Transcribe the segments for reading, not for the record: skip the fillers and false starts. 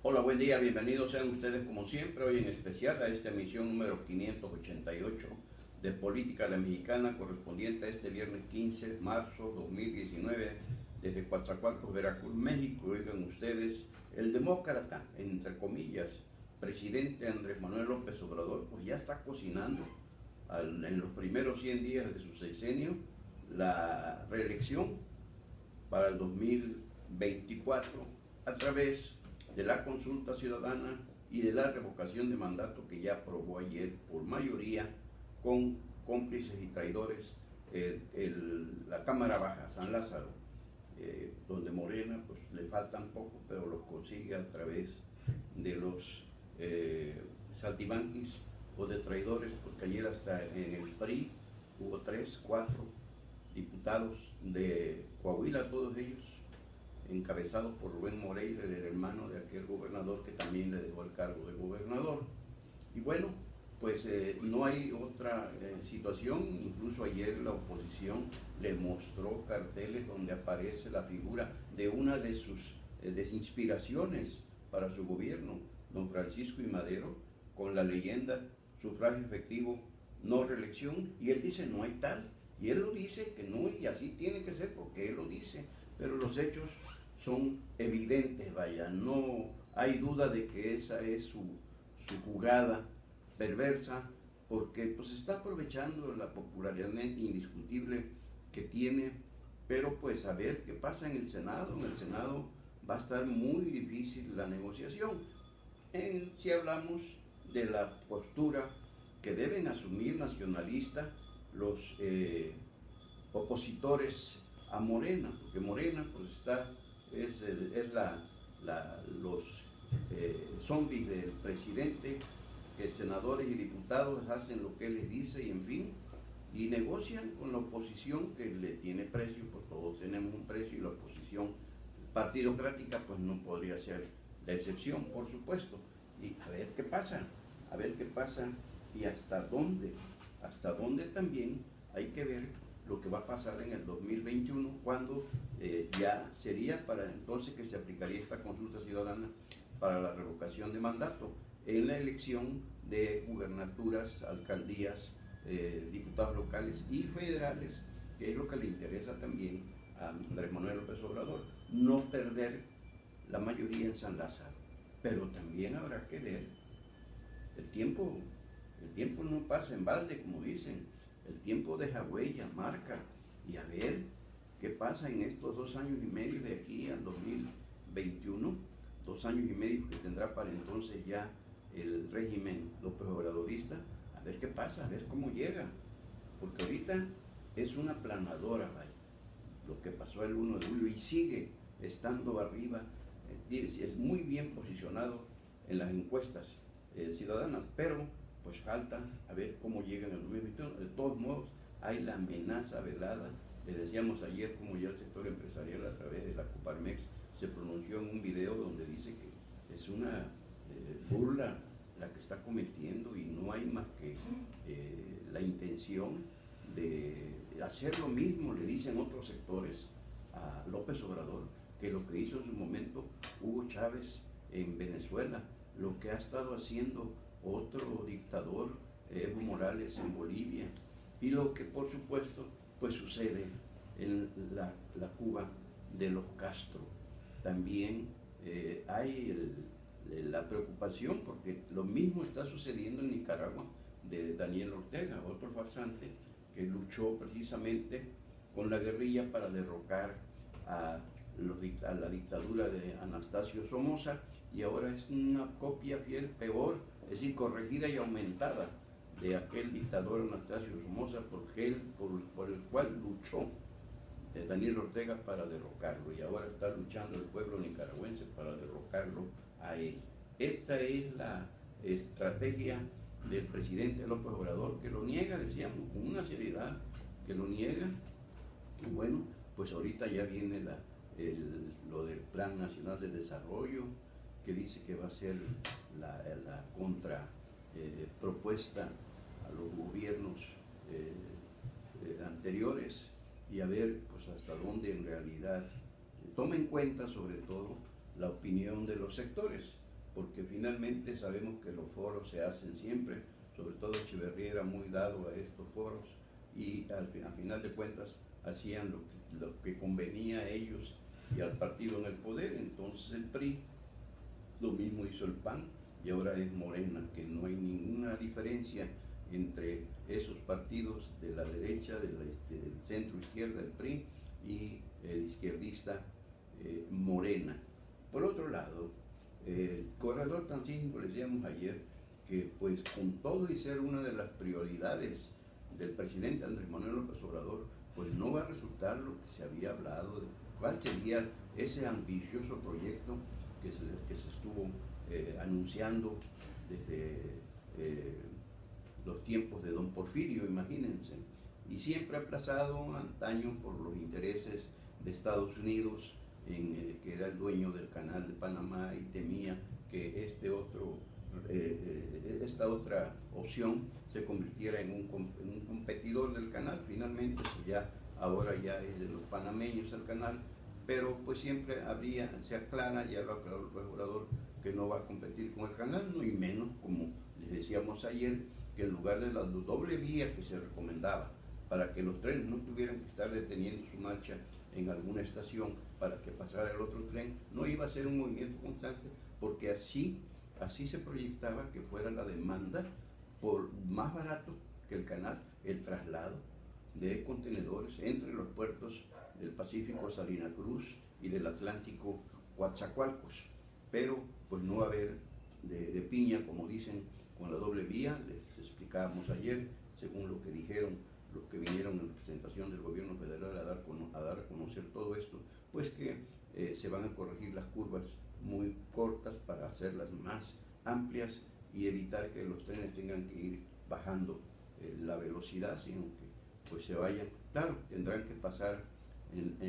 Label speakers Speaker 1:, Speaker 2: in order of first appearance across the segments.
Speaker 1: Hola, buen día, bienvenidos sean ustedes como siempre, hoy en especial a esta emisión número 588 de Política a la Mexicana, correspondiente a este viernes 15 de marzo 2019, desde Coatzacoalcos, Veracruz, México. Oigan ustedes, el demócrata, entre comillas, presidente Andrés Manuel López Obrador, pues ya está cocinando en los primeros 100 días de su sexenio la reelección para el 2024 a través de la consulta ciudadana y de la revocación de mandato que ya aprobó ayer por mayoría con cómplices y traidores la Cámara Baja, San Lázaro, donde Morena pues le faltan poco, pero los consigue a través de los saltimbanquis o de traidores, porque ayer hasta en el PRI hubo 3, 4 diputados de Coahuila, todos ellos encabezados por Rubén Moreira, el hermano de aquel gobernador que también le dejó el cargo de gobernador. Y bueno, pues no hay otra situación. Incluso ayer la oposición le mostró carteles donde aparece la figura de una de sus inspiraciones para su gobierno, don Francisco I. Madero, con la leyenda sufragio efectivo, no reelección, y él dice no hay tal, y él lo dice que no, y así tiene que ser porque él lo dice, pero los hechos son evidentes, vaya, no hay duda de que esa es su jugada perversa, porque pues está aprovechando la popularidad indiscutible que tiene, pero pues a ver qué pasa en el Senado va a estar muy difícil la negociación. Si hablamos de la postura que deben asumir nacionalistas los opositores a Morena, porque Morena pues es los zombies del presidente, que senadores y diputados hacen lo que él les dice y en fin, y negocian con la oposición que le tiene precio, pues todos tenemos un precio y la oposición partidocrática pues no podría ser la excepción, por supuesto. Y a ver qué pasa, a ver qué pasa y hasta dónde también hay que ver lo que va a pasar en el 2021, cuando ya sería para entonces que se aplicaría esta consulta ciudadana para la revocación de mandato en la elección de gubernaturas, alcaldías, diputados locales y federales, que es lo que le interesa también a Andrés Manuel López Obrador, no perder la mayoría en San Lázaro. Pero también habrá que ver el tiempo. El tiempo no pasa en balde, como dicen. El tiempo deja huella, marca. Y a ver qué pasa en estos 2 años y medio de aquí al 2021. 2 años y medio que tendrá para entonces ya el régimen López Obradorista. A ver qué pasa, a ver cómo llega. Porque ahorita es una planadora, vaya, lo que pasó el 1 de julio y sigue estando arriba. Es muy bien posicionado en las encuestas ciudadanas, pero pues falta a ver cómo llega en el 2021. De todos modos, hay la amenaza velada. Les decíamos ayer como ya el sector empresarial a través de la Coparmex se pronunció en un video donde dice que es una burla la que está cometiendo y no hay más que la intención de hacer lo mismo, le dicen otros sectores a López Obrador, que lo que hizo en su momento Hugo Chávez en Venezuela, lo que ha estado haciendo otro dictador, Evo Morales, en Bolivia, y lo que por supuesto pues sucede en la Cuba de los Castro. También hay la preocupación porque lo mismo está sucediendo en Nicaragua de Daniel Ortega, otro farsante que luchó precisamente con la guerrilla para derrocar a la dictadura de Anastasio Somoza, y ahora es una copia fiel, peor, es decir, corregida y aumentada de aquel dictador Anastasio Somoza por el cual luchó Daniel Ortega para derrocarlo, y ahora está luchando el pueblo nicaragüense para derrocarlo a él. Esta es la estrategia del presidente López Obrador, que lo niega, decíamos, con una seriedad, que lo niega. Y bueno, pues ahorita ya viene lo del Plan Nacional de Desarrollo, que dice que va a ser la contra propuesta a los gobiernos anteriores, y a ver pues hasta dónde en realidad toma en cuenta sobre todo la opinión de los sectores. porque finalmente sabemos que los foros se hacen siempre, sobre todo Echeverría era muy dado a estos foros, y a final de cuentas hacían lo que convenía a ellos y al partido en el poder. Entonces el PRI, lo mismo hizo el PAN, y ahora es Morena, que no hay ninguna diferencia entre esos partidos de la derecha, del centro izquierda, el PRI, y el izquierdista Morena. Por otro lado, el corredor transísmico, le decíamos ayer, que pues con todo y ser una de las prioridades del presidente Andrés Manuel López Obrador, pues no va a resultar lo que se había hablado de cuál sería ese ambicioso proyecto que se estuvo anunciando desde los tiempos de don Porfirio, imagínense, y siempre aplazado antaño por los intereses de Estados Unidos, que era el dueño del canal de Panamá, y temía que esta otra opción se convirtiera en un competidor del canal. Finalmente pues ahora ya es de los panameños el canal, pero pues siempre se aclara, ya lo aclaró el Obrador, que no va a competir con el canal, no, y menos, como les decíamos ayer, que en lugar de la doble vía que se recomendaba para que los trenes no tuvieran que estar deteniendo su marcha en alguna estación para que pasara el otro tren, no iba a ser un movimiento constante, porque así se proyectaba que fuera la demanda por más barato que el canal, el traslado de contenedores entre los puertos del Pacífico Salina Cruz y del Atlántico Coatzacoalcos. Pero pues no va a haber de piña, como dicen, con la doble vía. Les explicábamos ayer, según lo que dijeron los que vinieron en representación del gobierno federal a dar a conocer todo esto, pues que se van a corregir las curvas muy cortas para hacerlas más amplias y evitar que los trenes tengan que ir bajando la velocidad, sino que pues se vayan. Claro, tendrán que pasar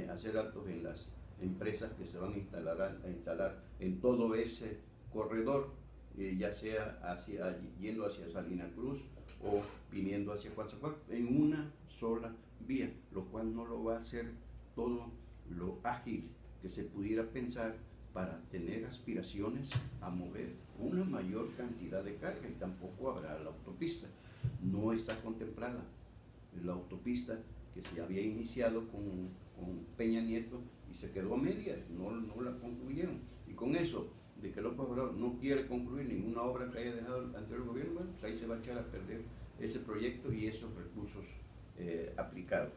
Speaker 1: hacer altos en las empresas que se van a instalar en todo ese corredor, ya sea yendo hacia Salina Cruz o viniendo hacia Coatzacoalcos, en una sola vía, lo cual no lo va a hacer todo lo ágil que se pudiera pensar para tener aspiraciones a mover una mayor cantidad de carga, y tampoco habrá la autopista. No está contemplada la autopista que se había iniciado con Peña Nieto y se quedó a medias, no la concluyeron. Y con eso de que López Obrador no quiere concluir ninguna obra que haya dejado el anterior gobierno, bueno, pues ahí se va a echar a perder ese proyecto y esos recursos aplicados.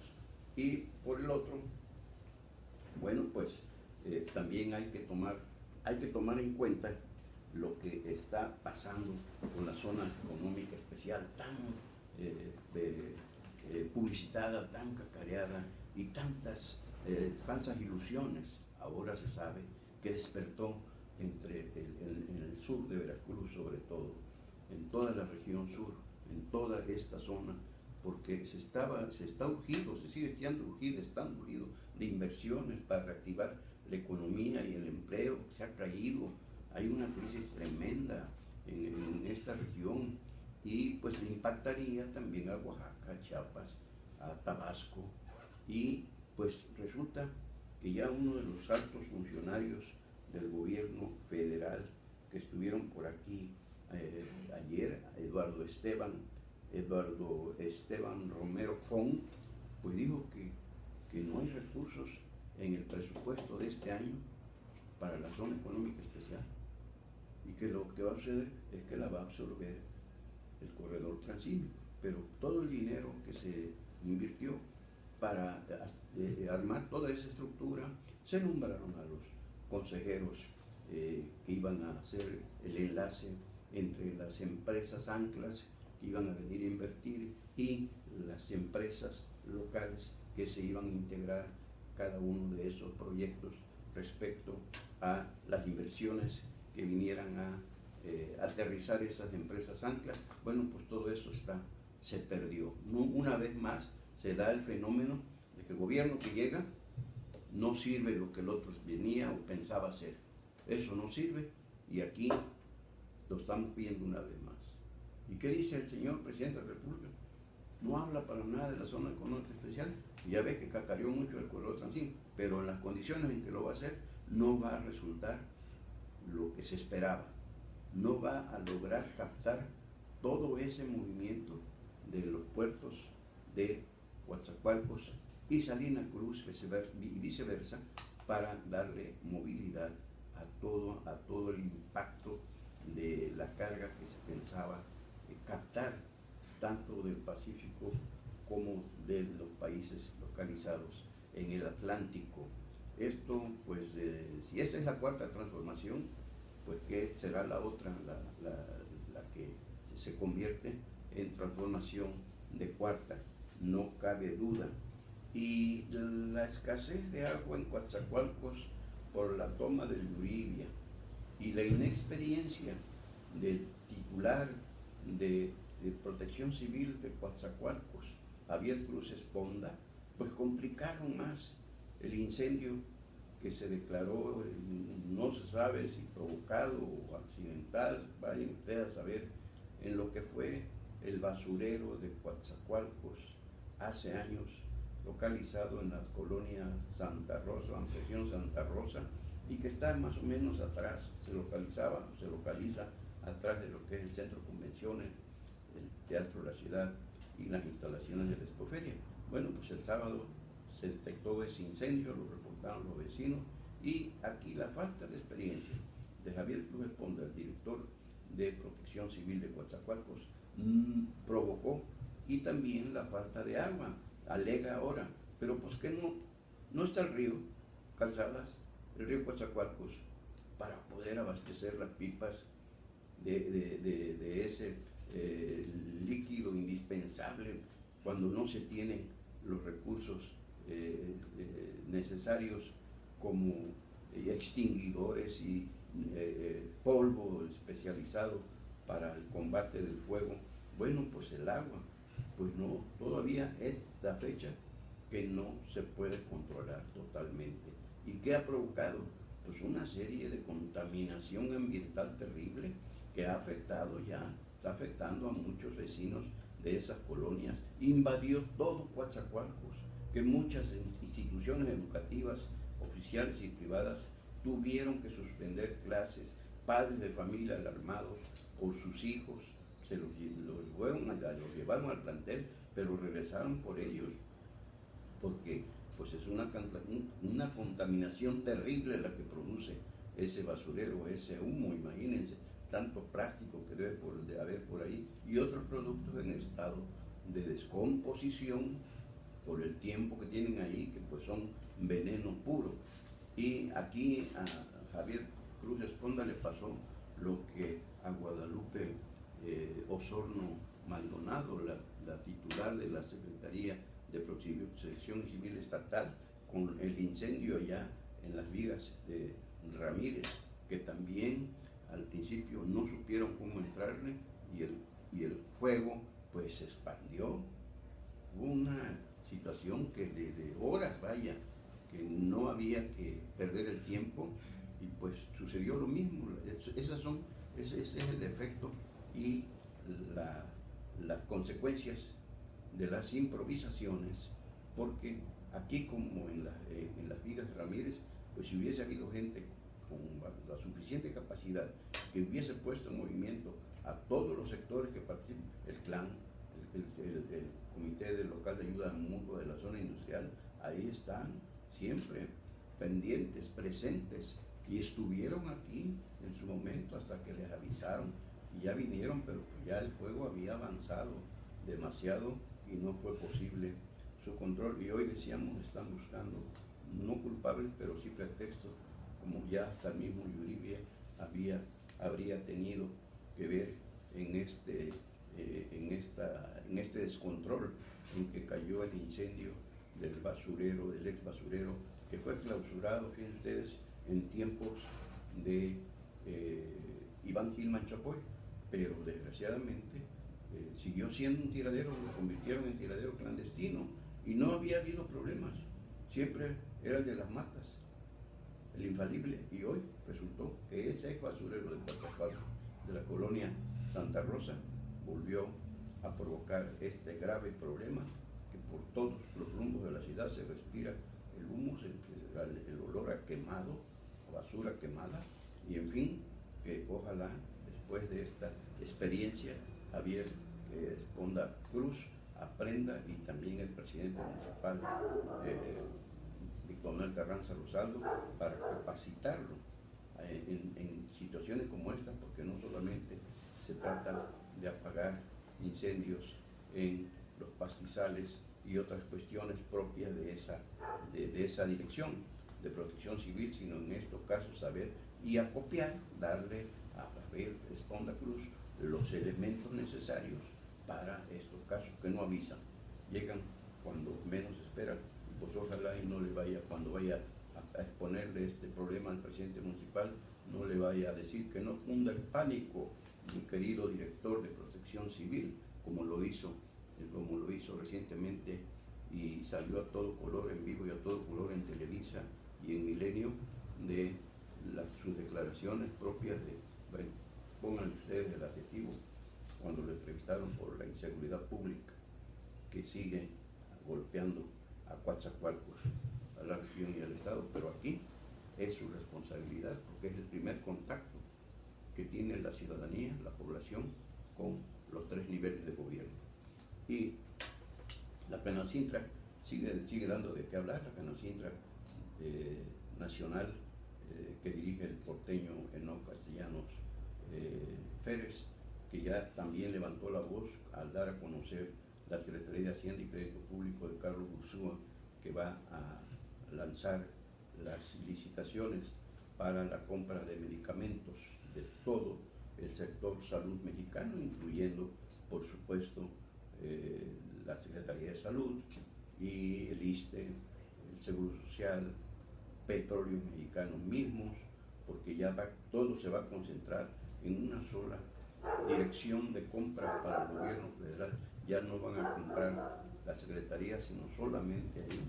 Speaker 1: Y por el otro, bueno, pues también hay que tomar en cuenta lo que está pasando con la zona económica especial, tan publicitada, tan cacareada, y tantas falsas ilusiones. Ahora se sabe que despertó en el sur de Veracruz, sobre todo, en toda la región sur, en toda esta zona, porque se está urgido, se sigue estando urgido de inversiones para reactivar la economía y el empleo. Se ha caído, hay una crisis tremenda en esta región, y pues le impactaría también a Oaxaca, Chiapas, a Tabasco, y pues resulta que ya uno de los altos funcionarios del gobierno federal que estuvieron por aquí ayer, Eduardo Esteban Romero Font, pues dijo que no hay recursos en el presupuesto de este año para la zona económica especial, y que lo que va a suceder es que la va a absorber el corredor transísmico. Pero todo el dinero que se invirtió para armar toda esa estructura, se nombraron a los consejeros que iban a hacer el enlace entre las empresas anclas que iban a venir a invertir y las empresas locales que se iban a integrar cada uno de esos proyectos respecto a las inversiones que vinieran a aterrizar esas empresas anclas. Bueno, pues todo eso se perdió. Una vez más se da el fenómeno de que el gobierno que llega no sirve lo que el otro venía o pensaba hacer. Eso no sirve, y aquí lo estamos viendo una vez más. ¿Y qué dice el señor presidente de la República? No habla para nada de la zona económica especial, y ya ve que cacareó mucho el corredor transísmico, pero en las condiciones en que lo va a hacer no va a resultar lo que se esperaba. no va a lograr captar todo ese movimiento de los puertos de Coatzacoalcos y Salina Cruz y viceversa, para darle movilidad a todo el impacto de la carga que se pensaba captar, tanto del Pacífico como de los países localizados en el Atlántico. Esto, pues, si esa es la cuarta transformación, pues, ¿qué será la otra, la que se convierte en transformación de cuarta? No cabe duda. Y la escasez de agua en Coatzacoalcos por la toma del Yuribia y la inexperiencia del titular de Protección Civil de Coatzacoalcos, Javier Cruz Esponda, pues complicaron más el incendio que se declaró, no se sabe si provocado o accidental, vayan ustedes a saber, en lo que fue el basurero de Coatzacoalcos hace años, localizado en las colonias Santa Rosa, Ampliación Santa Rosa, y que está más o menos atrás, se localiza atrás de lo que es el Centro de Convenciones, el Teatro de la Ciudad y las instalaciones de la Expoferia. Bueno, pues el sábado se detectó ese incendio, lo reportaron los vecinos, y aquí la falta de experiencia de Javier Cruz Esponda, el director de Protección Civil de Coatzacoalcos, provocó, y también la falta de agua, alega ahora, pero pues que no está el río Calzadas, el río Coatzacoalcos, para poder abastecer las pipas de ese líquido indispensable cuando no se tienen los recursos necesarios, como extinguidores y polvo especializado para el combate del fuego. Bueno, pues el agua, pues no, todavía es la fecha que no se puede controlar totalmente. ¿Y qué ha provocado? Pues una serie de contaminación ambiental terrible que ha afectado ya, está afectando a muchos vecinos de esas colonias. Invadió todo Coatzacoalcos, que muchas instituciones educativas, oficiales y privadas, tuvieron que suspender clases, padres de familia alarmados por sus hijos, se los llevaron al plantel, pero regresaron por ellos, porque pues es una contaminación terrible la que produce ese basurero, ese humo, imagínense, tanto plástico que debe de haber por ahí, y otros productos en estado de descomposición por el tiempo que tienen ahí, que pues son veneno puro. Y aquí a Javier Cruz Esponda le pasó lo que a Guadalupe Osorno Maldonado, la titular de la Secretaría de Protección Civil Estatal, con el incendio allá en las vigas de Ramírez, que también al principio no supieron cómo entrarle, y el fuego pues se expandió. Una situación que de horas, vaya, que no había que perder el tiempo, y pues sucedió lo mismo. Ese es el efecto y las consecuencias de las improvisaciones, porque aquí, como en las vigas de Ramírez, pues si hubiese habido gente con la suficiente capacidad que hubiese puesto en movimiento a todos los sectores que participan, el CLAN, el Comité Local de Ayuda Mutua de la Zona Industrial, ahí están siempre pendientes, presentes, y estuvieron aquí en su momento hasta que les avisaron, y ya vinieron, pero pues ya el fuego había avanzado demasiado y no fue posible su control. Y hoy decíamos, están buscando no culpables, pero sí pretextos, como ya hasta el mismo Yuribia habría tenido que ver en este descontrol en que cayó el incendio del basurero, del ex basurero, que fue clausurado, fíjense ustedes, en tiempos de Iván Gilman Chapoy, pero desgraciadamente siguió siendo un tiradero, lo convirtieron en tiradero clandestino, y no había habido problemas, siempre era el de las matas, el infalible, y hoy resultó que ese ex basurero de Coatzacoalcos, de la colonia Santa Rosa, volvió a provocar este grave problema, que por todos los rumbos de la ciudad se respira el humo, el olor a quemado, a basura quemada, y en fin, que ojalá después después de esta experiencia, Javier Esponda Cruz aprenda, y también el presidente municipal, Víctor Manuel Carranza Rosaldo, para capacitarlo en situaciones como esta, porque no solamente se trata de apagar incendios en los pastizales y otras cuestiones propias de esa dirección de protección civil, sino en estos casos saber y acopiar, darle a Javier Esponda Cruz los elementos necesarios para estos casos que no avisan, llegan cuando menos esperan, y pues ojalá y no le vaya, cuando vaya a exponerle este problema al presidente municipal, no le vaya a decir que no cunda el pánico, mi querido director de protección civil, como lo hizo recientemente y salió a todo color en vivo y a todo color en Televisa y en Milenio, de sus declaraciones propias de, bueno, pongan ustedes el adjetivo, cuando lo entrevistaron por la inseguridad pública que sigue golpeando a Coatzacoalcos, a la región y al Estado, pero aquí es su responsabilidad, porque es el primer contacto que tiene la ciudadanía, la población, con los tres niveles de gobierno. Y la Canacintra sigue dando de qué hablar, la Canacintra nacional que dirige el porteño Enoc Castellanos Férez, que ya también levantó la voz al dar a conocer la Secretaría de Hacienda y Crédito Público de Carlos Ursúa, que va a lanzar las licitaciones para la compra de medicamentos de todo el sector salud mexicano, incluyendo, por supuesto, la Secretaría de Salud y el ISSSTE, el Seguro Social, Petróleos Mexicanos mismos, porque ya todo se va a concentrar en una sola dirección de compra para el gobierno federal. Ya no van a comprar la Secretaría, sino solamente ahí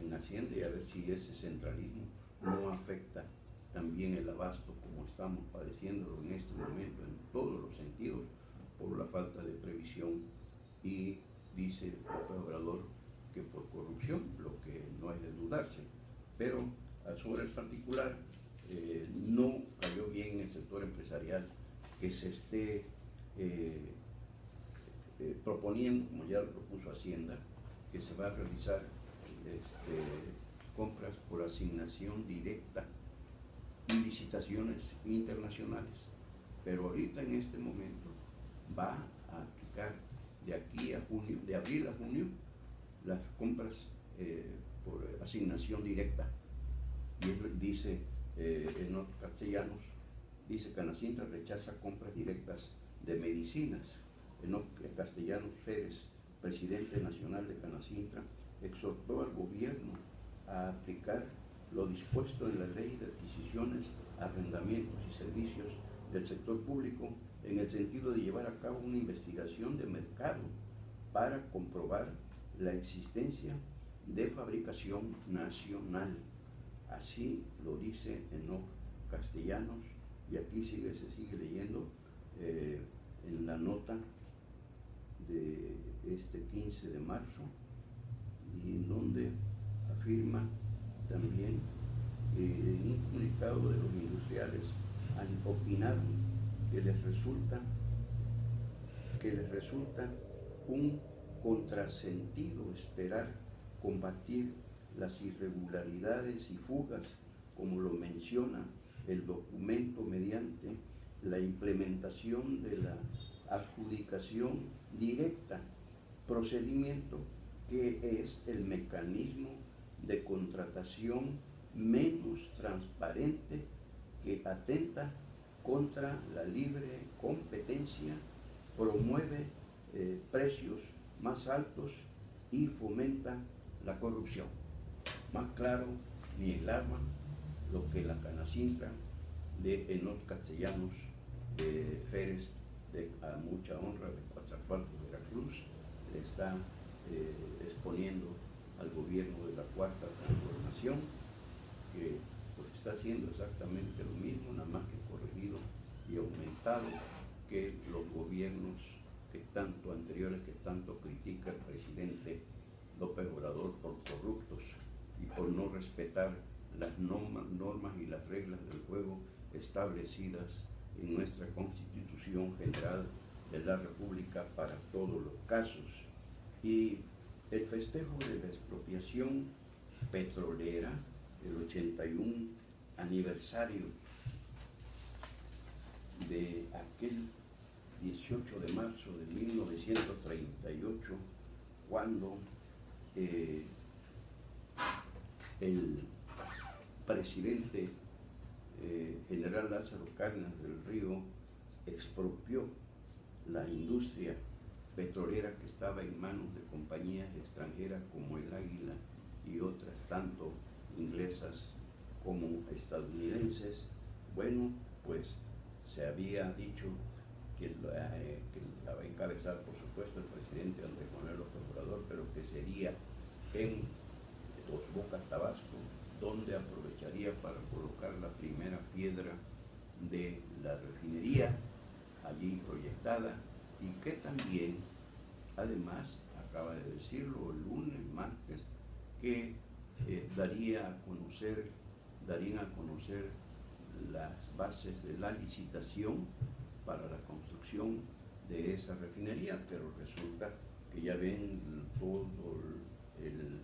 Speaker 1: en Hacienda, y a ver si ese centralismo no afecta también el abasto, como estamos padeciendo en este momento en todos los sentidos por la falta de previsión. Y dice López Obrador que por corrupción, lo que no hay de dudarse, pero sobre el particular no cayó bien en el sector empresarial que se esté proponiendo, como ya lo propuso Hacienda, que se va a realizar compras por asignación directa y licitaciones internacionales, pero ahorita en este momento va a aplicar de aquí a junio, de abril a junio, las compras por asignación directa. Y él dice Enoc Castellanos, dice: Canacintra rechaza compras directas de medicinas. Enoc Castellanos Férez, presidente nacional de Canacintra, exhortó al gobierno a aplicar lo dispuesto en la Ley de Adquisiciones, Arrendamientos y Servicios del Sector Público, en el sentido de llevar a cabo una investigación de mercado para comprobar la existencia de fabricación nacional. Así lo dice Enoc Castellanos, y aquí se sigue leyendo en la nota de este 15 de marzo, y en donde afirma también en un comunicado de los industriales opinaron que les resulta un contrasentido esperar combatir las irregularidades y fugas, como lo menciona el documento, mediante la implementación de la adjudicación directa, procedimiento que es el mecanismo de contratación menos transparente, que atenta contra la libre competencia, promueve precios más altos y fomenta la corrupción. Más claro ni el agua lo que la Canacintra de Enoc Castellanos Férez, a mucha honra, de Coatzacoalcos, Veracruz, le está exponiendo al gobierno de la Cuarta Transformación, que pues está haciendo exactamente lo mismo, nada más que corregido y aumentado que los gobiernos anteriores que tanto critica el presidente López Obrador por corruptos y por no respetar las normas y las reglas del juego establecidas en nuestra Constitución General de la República para todos los casos. Y el festejo de la expropiación petrolera, el 81 aniversario de aquel 18 de marzo de 1938, cuando el presidente general Lázaro Cárdenas del Río expropió la industria petrolera que estaba en manos de compañías extranjeras como el Águila y otras tanto inglesas como estadounidenses. Bueno, pues se había dicho que la va a encabezar, por supuesto, el presidente Andrés Manuel López Obrador, pero que sería en Dos Bocas, Tabasco, donde aprovecharía para colocar la primera piedra de la refinería allí proyectada, y que también, además, acaba de decirlo el lunes, martes, que darían a conocer las bases de la licitación para la construcción de esa refinería, pero resulta que ya ven todo el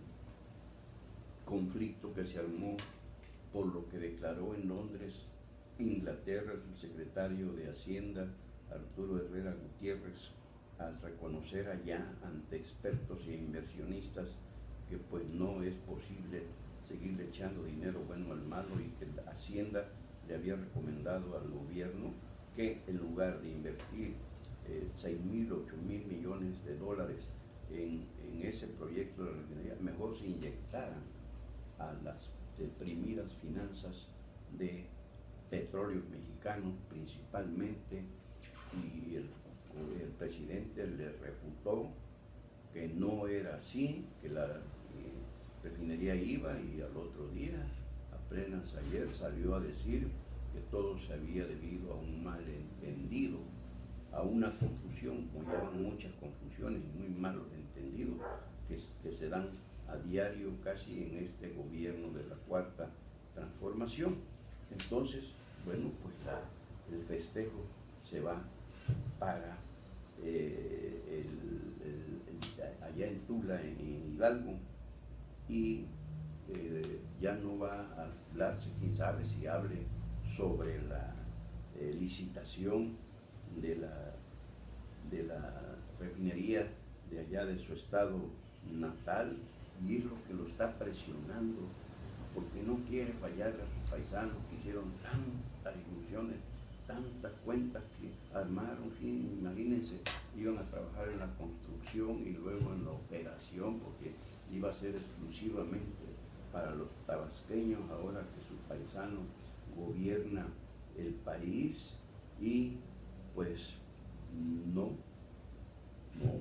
Speaker 1: conflicto que se armó por lo que declaró en Londres, Inglaterra, su secretario de Hacienda, Arturo Herrera Gutiérrez, al reconocer allá ante expertos e inversionistas que pues no es posible seguirle echando dinero bueno al malo, y que la Hacienda le había recomendado al gobierno que en lugar de invertir 6.000, 8.000 millones de dólares en ese proyecto de la refinería, mejor se inyectaran a las deprimidas finanzas de Petróleos Mexicanos principalmente, y el presidente le refutó que no era así, que la refinería iba, y al otro día, apenas ayer, salió a decir que todo se había debido a un malentendido, a una confusión, como ya van muchas confusiones y muy malos entendidos que se dan a diario casi en este gobierno de la Cuarta Transformación. Entonces, bueno, pues el festejo se va para allá en Tula, en Hidalgo, y ya no va a hablarse, quién sabe si hable sobre la licitación de la refinería de allá de su estado natal, y es lo que lo está presionando, porque no quiere fallar a sus paisanos que hicieron tantas ilusiones, tantas cuentas que armaron, sí, imagínense, iban a trabajar en la construcción y luego en la operación, porque iba a ser exclusivamente para los tabasqueños, ahora que su paisano gobierna el país, y pues no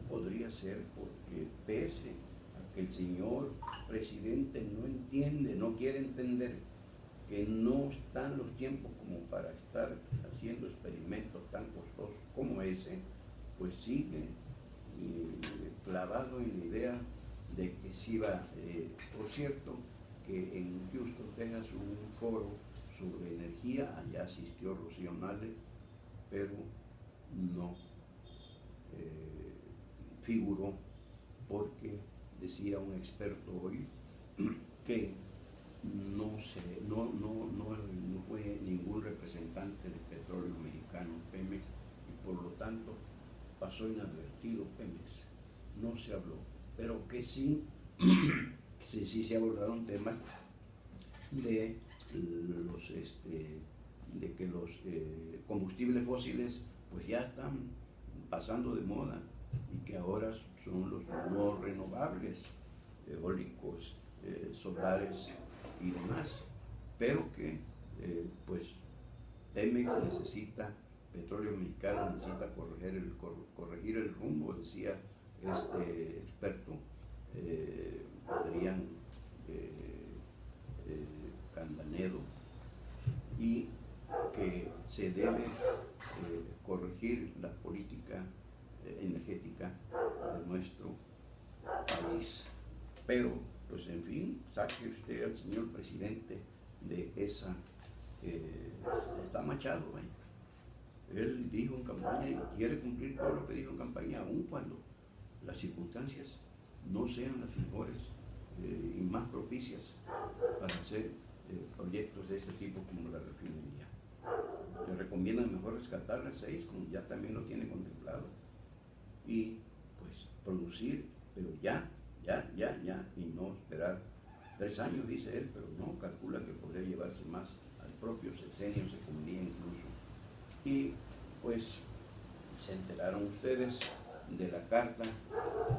Speaker 1: podría ser, porque pese a que el señor presidente no entiende, no quiere entender que no están los tiempos como para estar haciendo experimentos tan costosos como ese, pues sigue clavado en la idea de que sí va. Por cierto, que en Houston, Texas, hubo un foro sobre energía, allá asistió Rocío Nale, pero no figuró, porque decía un experto hoy que no fue ningún representante de Petróleo Mexicano, Pemex, y por lo tanto pasó inadvertido Pemex, no se habló, pero que sí, sí se abordaron temas de que los combustibles fósiles pues ya están pasando de moda, y que ahora son los no renovables, eólicos, solares y demás, pero que pues Pemex necesita, Petróleo Mexicano necesita corregir el rumbo, decía este experto Adrián Candanedo, y que se debe corregir la política energética de nuestro país. Pero, pues en fin, saque usted al señor presidente de esa, está machado, Él dijo en campaña y quiere cumplir todo lo que dijo en campaña, aun cuando las circunstancias no sean las mejores y más propicias para hacer proyectos de este tipo como la refinería. Le recomiendan mejor rescatar las 6, como ya también lo tiene contemplado, y pues producir, pero ya, y no esperar 3 años, dice él, pero no, calcula que podría llevarse más, al propio sexenio se comería incluso. Y pues se enteraron ustedes de la carta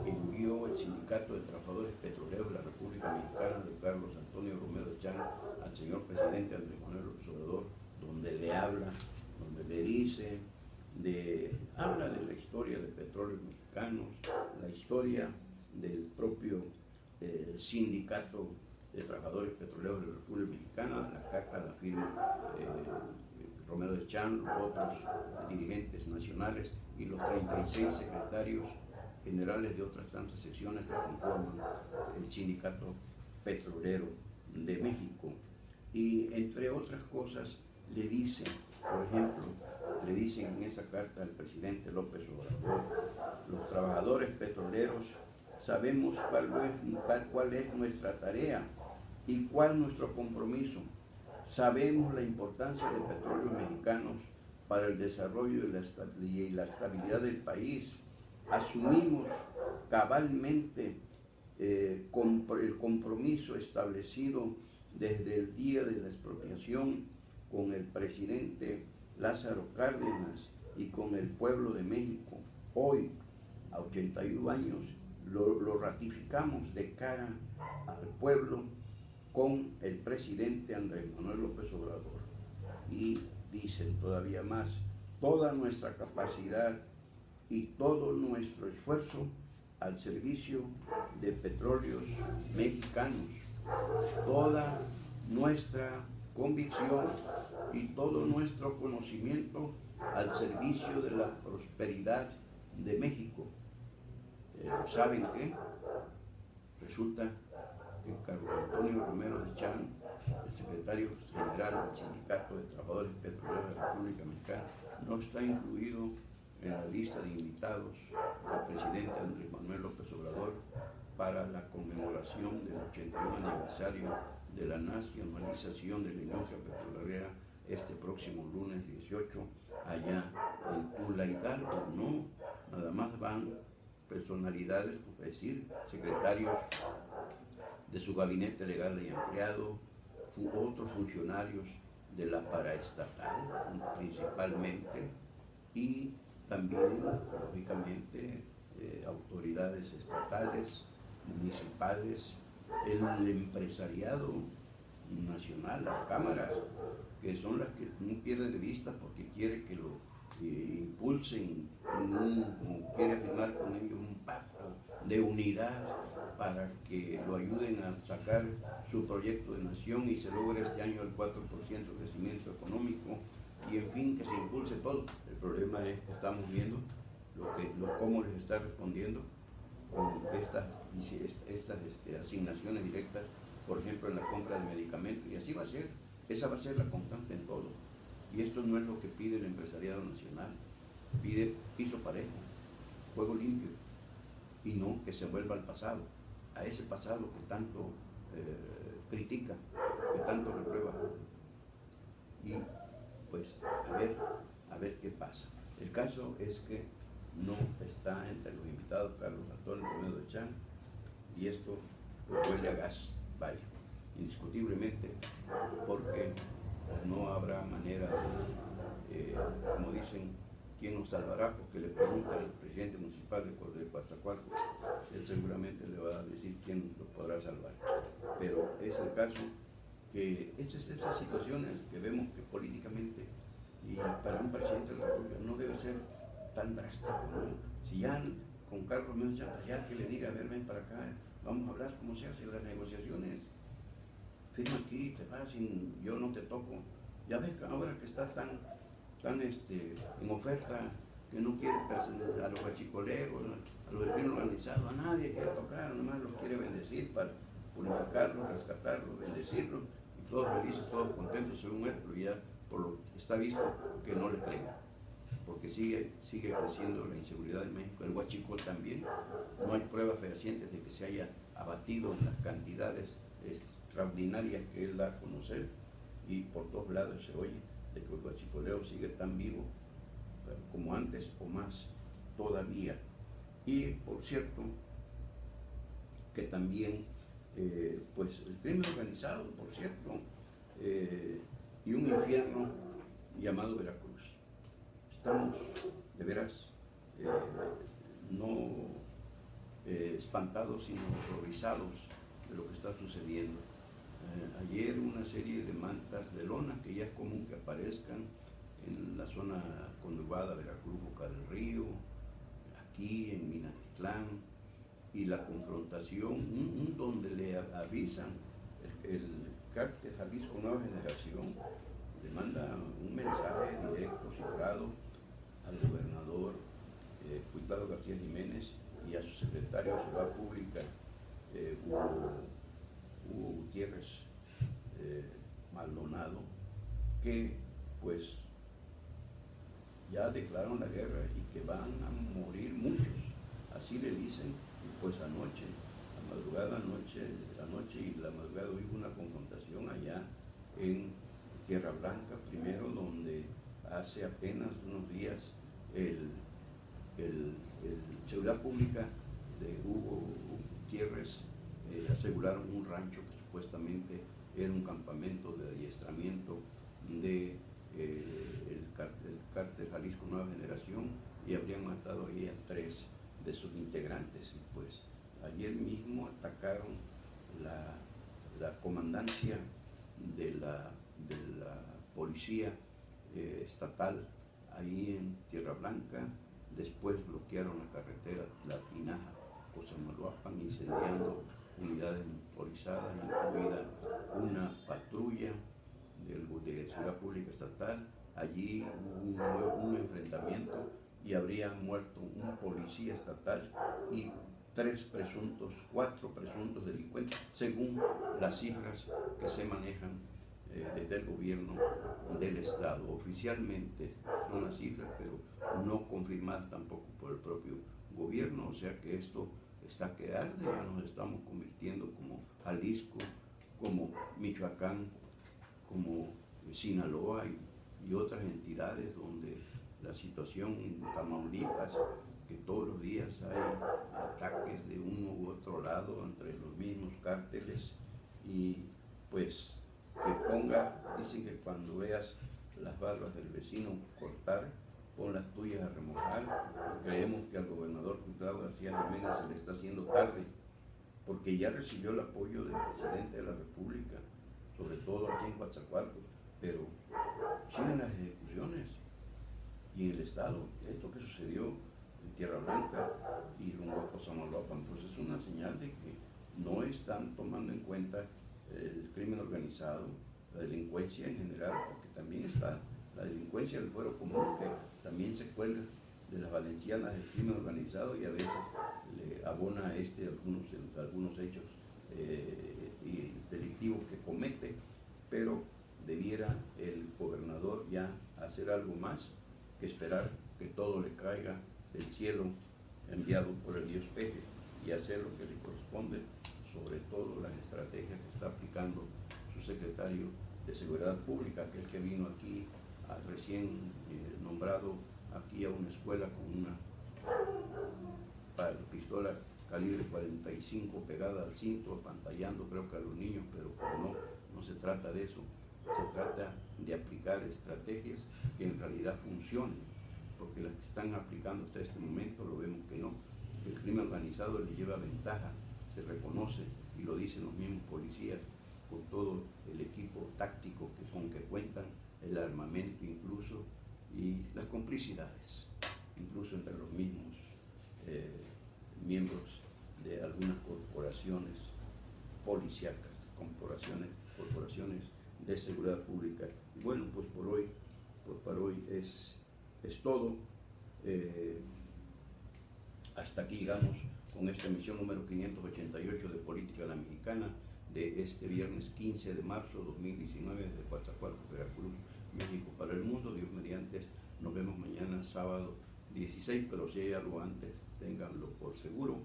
Speaker 1: que envió el Sindicato de Trabajadores Petroleros de la República Mexicana de Carlos Antonio Romero de Champ al señor presidente Andrés Manuel López Obrador, donde le habla, donde le dice, habla de la historia de Petróleos Mexicanos, la historia del propio Sindicato de Trabajadores Petroleros de la República Mexicana. La carta la firma Romero de Champ, los otros dirigentes nacionales y los 36 secretarios generales de otras tantas secciones que conforman el Sindicato Petrolero de México. Y entre otras cosas le dicen, por ejemplo, le dicen en esa carta al presidente López Obrador: los trabajadores petroleros sabemos cuál es nuestra tarea y cuál nuestro compromiso. Sabemos la importancia de Petróleos Mexicanos para el desarrollo y la estabilidad del país. Asumimos cabalmente el compromiso establecido desde el día de la expropiación con el presidente Lázaro Cárdenas y con el pueblo de México. Hoy, a 81 años, lo ratificamos de cara al pueblo con el presidente Andrés Manuel López Obrador. Y dicen todavía más: toda nuestra capacidad y todo nuestro esfuerzo al servicio de Petróleos Mexicanos, toda nuestra convicción y todo nuestro conocimiento al servicio de la prosperidad de México. ¿Saben qué? Resulta que Carlos Antonio Romero de Champ, el secretario general del Sindicato de Trabajadores Petroleros de la República Mexicana, no está incluido en la lista de invitados del presidente Andrés Manuel López Obrador para la conmemoración del 81 aniversario de la nacionalización de la industria petrolera este próximo lunes 18 allá en Tula, Hidalgo. No, nada más van personalidades, es decir, secretarios de su gabinete legal y ampliado, otros funcionarios de la paraestatal principalmente, y también, lógicamente, autoridades estatales, municipales, el empresariado nacional, las cámaras, que son las que no pierden de vista porque quiere que lo impulsen, quiere firmar con ellos un pacto de unidad para que lo ayuden a sacar su proyecto de nación y se logre este año el 4% de crecimiento económico y en fin que se impulse todo. El problema es que estamos viendo cómo les está respondiendo con estas asignaciones directas, por ejemplo en la compra de medicamentos, y así va a ser, esa va a ser la constante en todo. Y esto no es lo que pide el empresariado nacional, pide piso parejo, juego limpio, y no que se vuelva al pasado, a ese pasado que tanto critica, que tanto reprueba. Y pues a ver qué pasa. El caso es que no está entre los invitados Carlos Antonio Romero de Champ, y esto pues huele a gas, vaya, indiscutiblemente, porque no habrá manera de, como dicen, ¿quién nos salvará? Porque le pregunta al presidente municipal de Coatzacoalcos, él seguramente le va a decir quién lo podrá salvar. Pero es el caso que estas situaciones que vemos que políticamente y para un presidente de la República no debe ser tan drástico, ¿no? Si ya con Carlos Mencha, ya que le diga: a ver, ven para acá, vamos a hablar cómo se hacen las negociaciones, firma aquí, te vas, yo no te toco. Ya ves que ahora que está tan en oferta, que no quiere a los achicoleros, a los del crimen organizado, a nadie quiere tocar, nomás los quiere bendecir para purificarlos, rescatarlos, bendecirlos, y todos felices, todos contentos según él, pero ya por lo que está visto que no le creen. porque sigue creciendo la inseguridad en México. El huachicol también, no hay pruebas fehacientes de que se haya abatido en las cantidades extraordinarias que él da a conocer, y por todos lados se oye de que el huachicoleo sigue tan vivo como antes o más todavía. Y por cierto, que también pues el crimen organizado, por cierto, y un infierno llamado Veracruz. Estamos de veras no espantados, sino horrorizados de lo que está sucediendo. Ayer una serie de mantas de lona que ya es común que aparezcan en la zona conurbada Veracruz, Boca del Río, aquí en Minatitlán, y la confrontación, donde le avisan el cártel Jalisco Nueva Generación, le manda un mensaje directo, cifrado, al gobernador Cuitlao García Jiménez y a su secretario de Seguridad Pública, Hugo Gutiérrez Maldonado, que pues ya declararon la guerra y que van a morir muchos, así le dicen. Y pues anoche y la madrugada hubo una confrontación allá en Tierra Blanca, primero, donde hace apenas unos días el Seguridad Pública de Hugo Gutiérrez aseguraron un rancho que supuestamente era un campamento de adiestramiento de el cártel Jalisco Nueva Generación, y habrían matado ahí a 3 de sus integrantes. Y pues ayer mismo atacaron la comandancia de la policía estatal ahí en Tierra Blanca. Después bloquearon la carretera La Tinaja-Cosamaloapan, incendiando unidades motorizadas, incluida una patrulla de Seguridad Pública Estatal. Allí hubo un enfrentamiento y habría muerto un policía estatal y 4 presuntos delincuentes, según las cifras que se manejan desde el gobierno del Estado. Oficialmente son las cifras, pero no confirmadas tampoco por el propio gobierno, o sea que esto está que arde. Ya nos estamos convirtiendo como Jalisco, como Michoacán, como Sinaloa y otras entidades donde la situación en Tamaulipas, que todos los días hay ataques de uno u otro lado entre los mismos cárteles, y pues dicen que cuando veas las barbas del vecino cortar, pon las tuyas a remojar. Creemos que al gobernador Cuitlao García Jiménez se le está haciendo tarde, porque ya recibió el apoyo del presidente de la República, sobre todo aquí en Coatzacoalcos, pero siguen las ejecuciones. Y en el Estado, esto que sucedió en Tierra Blanca y rumbo a Cosamaloapan, pues es una señal de que no están tomando en cuenta el crimen organizado, la delincuencia en general, porque también está la delincuencia del fuero común, que también se cuelga de las valencianas del crimen organizado y a veces le abona a algunos hechos delictivos que comete, pero debiera el gobernador ya hacer algo más que esperar que todo le caiga del cielo enviado por el Dios Peje, y hacer lo que le corresponde, sobre todo las estrategias que está aplicando su secretario de Seguridad Pública, aquel que vino aquí recién nombrado aquí a una escuela con una pistola calibre 45 pegada al cinto, apantallando creo que a los niños, pero no se trata de eso. Se trata de aplicar estrategias que en realidad funcionen, porque las que están aplicando hasta este momento lo vemos que no. El crimen organizado le lleva ventaja, se reconoce, y lo dicen los mismos policías, con todo el equipo táctico con que cuentan, el armamento incluso, y las complicidades, incluso entre los mismos miembros de algunas corporaciones policíacas, corporaciones de seguridad pública. Y bueno, pues por hoy es todo. Hasta aquí llegamos con esta emisión número 588 de Política a la Mexicana, de este viernes 15 de marzo de 2019, desde Coatzacoalcos, Veracruz, México, para el mundo. Dios mediante, nos vemos mañana mañana sábado 16, pero si hay algo antes, ténganlo por seguro.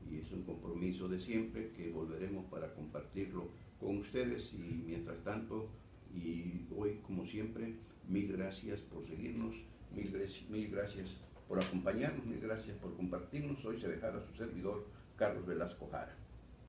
Speaker 1: Y es un compromiso de siempre que volveremos para compartirlo con ustedes. Y mientras tanto, y hoy como siempre, mil gracias por seguirnos, mil gracias por acompañarnos, mil gracias por compartirnos. Hoy se dejará su servidor Carlos Velasco Jara.